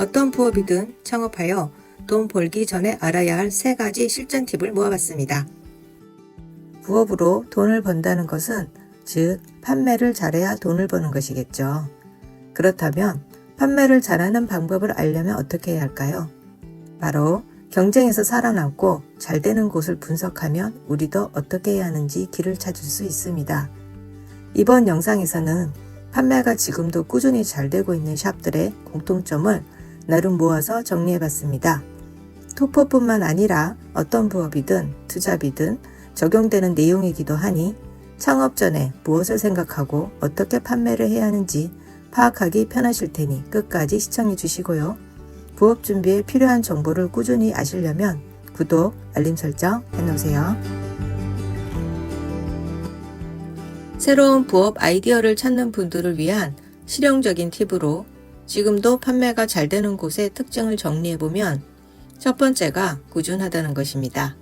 어떤 부업이든 창업하여 돈 벌기 전에 알아야 할 3가지 실전 팁을 모아봤습니다. 부업으로 돈을 번다는 것은 즉 판매를 잘해야 돈을 버는 것이겠죠. 그렇다면 판매를 잘하는 방법을 알려면 어떻게 해야 할까요? 바로 경쟁에서 살아남고 잘 되는 곳을 분석하면 우리도 어떻게 해야 하는지 길을 찾을 수 있습니다. 이번 영상에서는 판매가 지금도 꾸준히 잘 되고 있는 샵들의 공통점을 나름 모아서 정리해봤습니다. 토포뿐만 아니라 어떤 부업이든 투잡이든 적용되는 내용이기도 하니 창업 전에 무엇을 생각하고 어떻게 판매를 해야 하는지 파악하기 편하실 테니 끝까지 시청해 주시고요. 부업 준비에 필요한 정보를 꾸준히 아시려면 구독, 알림 설정 해놓으세요. 새로운 부업 아이디어를 찾는 분들을 위한 실용적인 팁으로 지금도 판매가 잘 되는 곳의 특징을 정리해보면 첫 번째가 꾸준하다는 것입니다.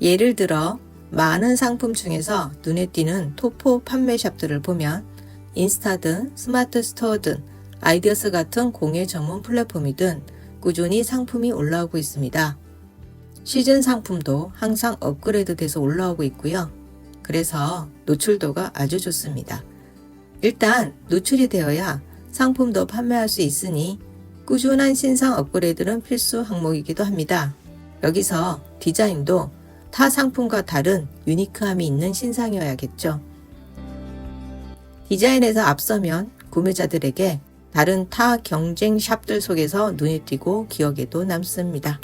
예를 들어 많은 상품 중에서 눈에 띄는 토포 판매샵들을 보면 인스타든 스마트 스토어든 아이디어스 같은 공예 전문 플랫폼이든 꾸준히 상품이 올라오고 있습니다. 시즌 상품도 항상 업그레이드 돼서 올라오고 있고요. 그래서 노출도가 아주 좋습니다. 일단 노출이 되어야 상품도 판매할 수 있으니 꾸준한 신상 업그레이드는 필수 항목이기도 합니다. 여기서 디자인도 타 상품과 다른 유니크함이 있는 신상이어야겠죠. 디자인에서 앞서면 구매자들에게 다른 타 경쟁 샵들 속에서 눈에 띄고 기억에도 남습니다.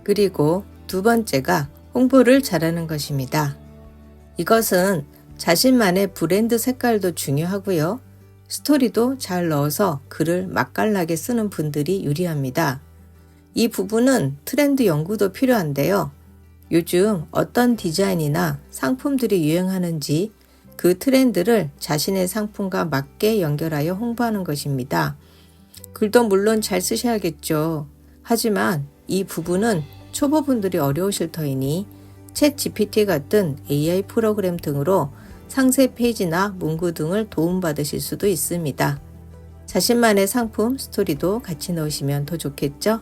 그리고 두 번째가 홍보를 잘하는 것입니다. 이것은 자신만의 브랜드 색깔도 중요하고요. 스토리도 잘 넣어서 글을 맛깔나게 쓰는 분들이 유리합니다. 이 부분은 트렌드 연구도 필요한데요. 요즘 어떤 디자인이나 상품들이 유행하는지 그 트렌드를 자신의 상품과 맞게 연결하여 홍보하는 것입니다. 글도 물론 잘 쓰셔야겠죠. 하지만 이 부분은 초보분들이 어려우실 터이니 챗 GPT 같은 AI 프로그램 등으로 상세 페이지나 문구 등을 도움받으실 수도 있습니다. 자신만의 상품 스토리도 같이 넣으시면 더 좋겠죠?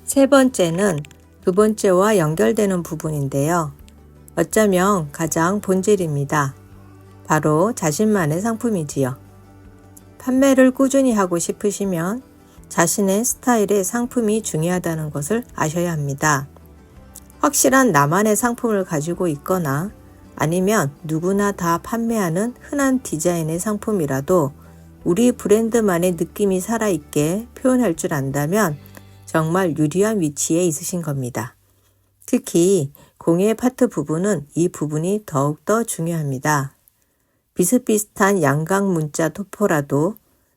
세 번째는 두 번째와 연결되는 부분인데요. 어쩌면 가장 본질입니다. 바로 자신만의 상품이지요. 판매를 꾸준히 하고 싶으시면 자신의 스타일의 상품이 중요하다는 것을 아셔야 합니다. 확실한 나만의 상품을 가지고 있거나 아니면 누구나 다 판매하는 흔한 디자인의 상품이라도 우리 브랜드만의 느낌이 살아있게 표현할 줄 안다면 정말 유리한 위치에 있으신 겁니다. 특히 공예 파트 부분은 이 부분이 더욱더 중요합니다. 비슷비슷한 양각 문자 토포라도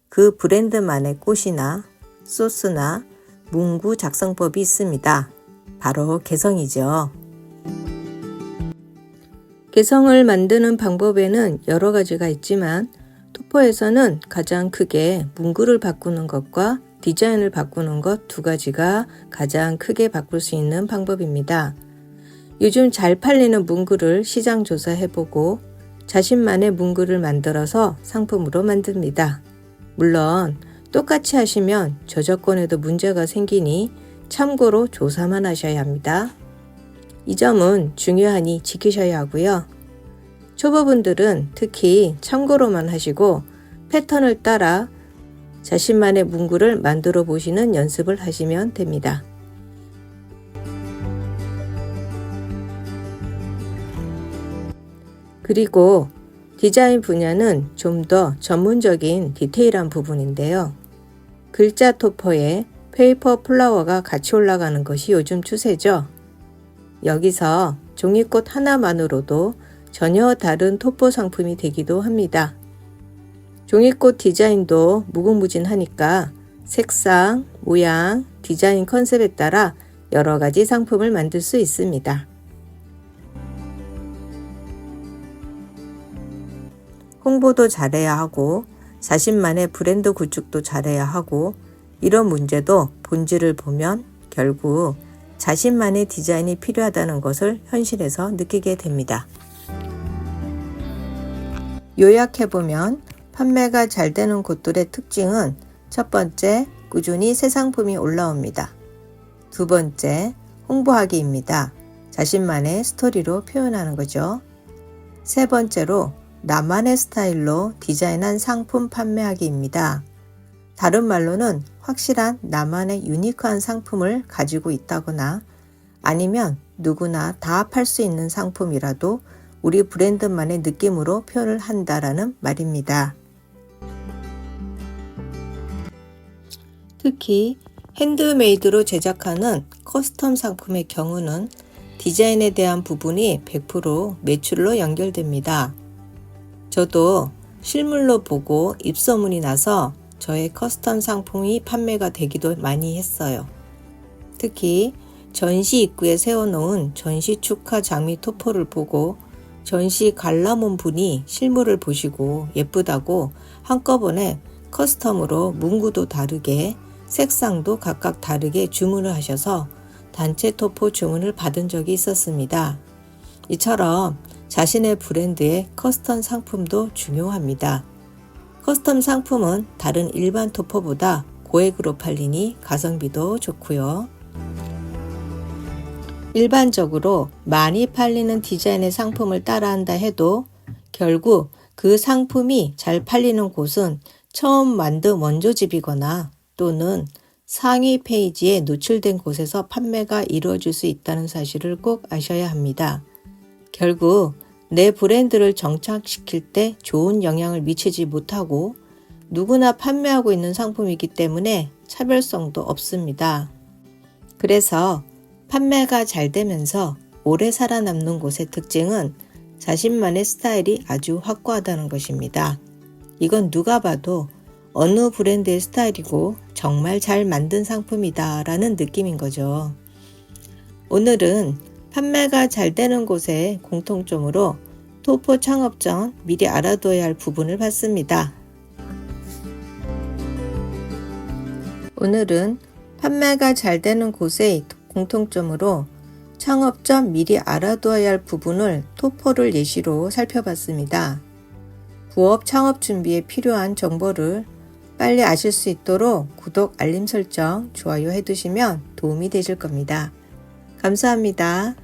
그 브랜드만의 꽃이나 소스나 문구 작성법이 있습니다. 바로 개성이죠. 개성을 만드는 방법에는 여러 가지가 있지만 토포에서는 가장 크게 문구를 바꾸는 것과 디자인을 바꾸는 것 두 가지가 가장 크게 바꿀 수 있는 방법입니다. 요즘 잘 팔리는 문구를 시장 조사해보고 자신만의 문구를 만들어서 상품으로 만듭니다. 물론 똑같이 하시면 저작권에도 문제가 생기니 참고로 조사만 하셔야 합니다. 이 점은 중요하니 지키셔야 하고요. 초보분들은 특히 참고로만 하시고 패턴을 따라 자신만의 문구를 만들어 보시는 연습을 하시면 됩니다. 그리고 디자인 분야는 좀 더 전문적인 디테일한 부분인데요. 글자 토포에 페이퍼 플라워가 같이 올라가는 것이 요즘 추세죠. 여기서 종이꽃 하나만으로도 전혀 다른 토포 상품이 되기도 합니다. 종이꽃 디자인도 무궁무진하니까 색상, 모양, 디자인 컨셉에 따라 여러 가지 상품을 만들 수 있습니다. 홍보도 잘해야 하고 자신만의 브랜드 구축도 잘해야 하고 이런 문제도 본질을 보면 결국 자신만의 디자인이 필요하다는 것을 현실에서 느끼게 됩니다. 요약해보면 판매가 잘 되는 곳들의 특징은 첫 번째, 꾸준히 새 상품이 올라옵니다. 두 번째, 홍보하기입니다. 자신만의 스토리로 표현하는 거죠. 세 번째로, 나만의 스타일로 디자인한 상품 판매하기입니다. 다른 말로는 확실한 나만의 유니크한 상품을 가지고 있다거나 아니면 누구나 다 팔 수 있는 상품이라도 우리 브랜드만의 느낌으로 표현을 한다라는 말입니다. 특히 핸드메이드로 제작하는 커스텀 상품의 경우는 디자인에 대한 부분이 100% 매출로 연결됩니다. 저도 실물로 보고 입소문이 나서 저의 커스텀 상품이 판매가 되기도 많이 했어요. 특히 전시 입구에 세워놓은 전시 축하 장미 토포를 보고 전시 관람온 분이 실물을 보시고 예쁘다고 한꺼번에 커스텀으로 문구도 다르게 색상도 각각 다르게 주문을 하셔서 단체 토포 주문을 받은 적이 있었습니다. 이처럼 자신의 브랜드의 커스텀 상품도 중요합니다. 커스텀 상품은 다른 일반 토포보다 고액으로 팔리니 가성비도 좋고요. 일반적으로 많이 팔리는 디자인의 상품을 따라한다 해도 결국 그 상품이 잘 팔리는 곳은 처음 만든 원조집이거나 또는 상위 페이지에 노출된 곳에서 판매가 이루어질 수 있다는 사실을 꼭 아셔야 합니다. 결국 내 브랜드를 정착시킬 때 좋은 영향을 미치지 못하고 누구나 판매하고 있는 상품이기 때문에 차별성도 없습니다. 그래서 판매가 잘 되면서 오래 살아남는 곳의 특징은 자신만의 스타일이 아주 확고하다는 것입니다. 이건 누가 봐도 어느 브랜드의 스타일이고 정말 잘 만든 상품이다 라는 느낌인 거죠. 오늘은 판매가 잘 되는 곳의 공통점으로 토포 창업 전 미리 알아둬야 할 부분을 봤습니다. 오늘은 판매가 잘 되는 곳의 공통점으로 창업 전 미리 알아둬야 할 부분을 토포를 예시로 살펴봤습니다. 부업 창업 준비에 필요한 정보를 빨리 아실 수 있도록 구독, 알림 설정, 좋아요 해두시면 도움이 되실 겁니다. 감사합니다.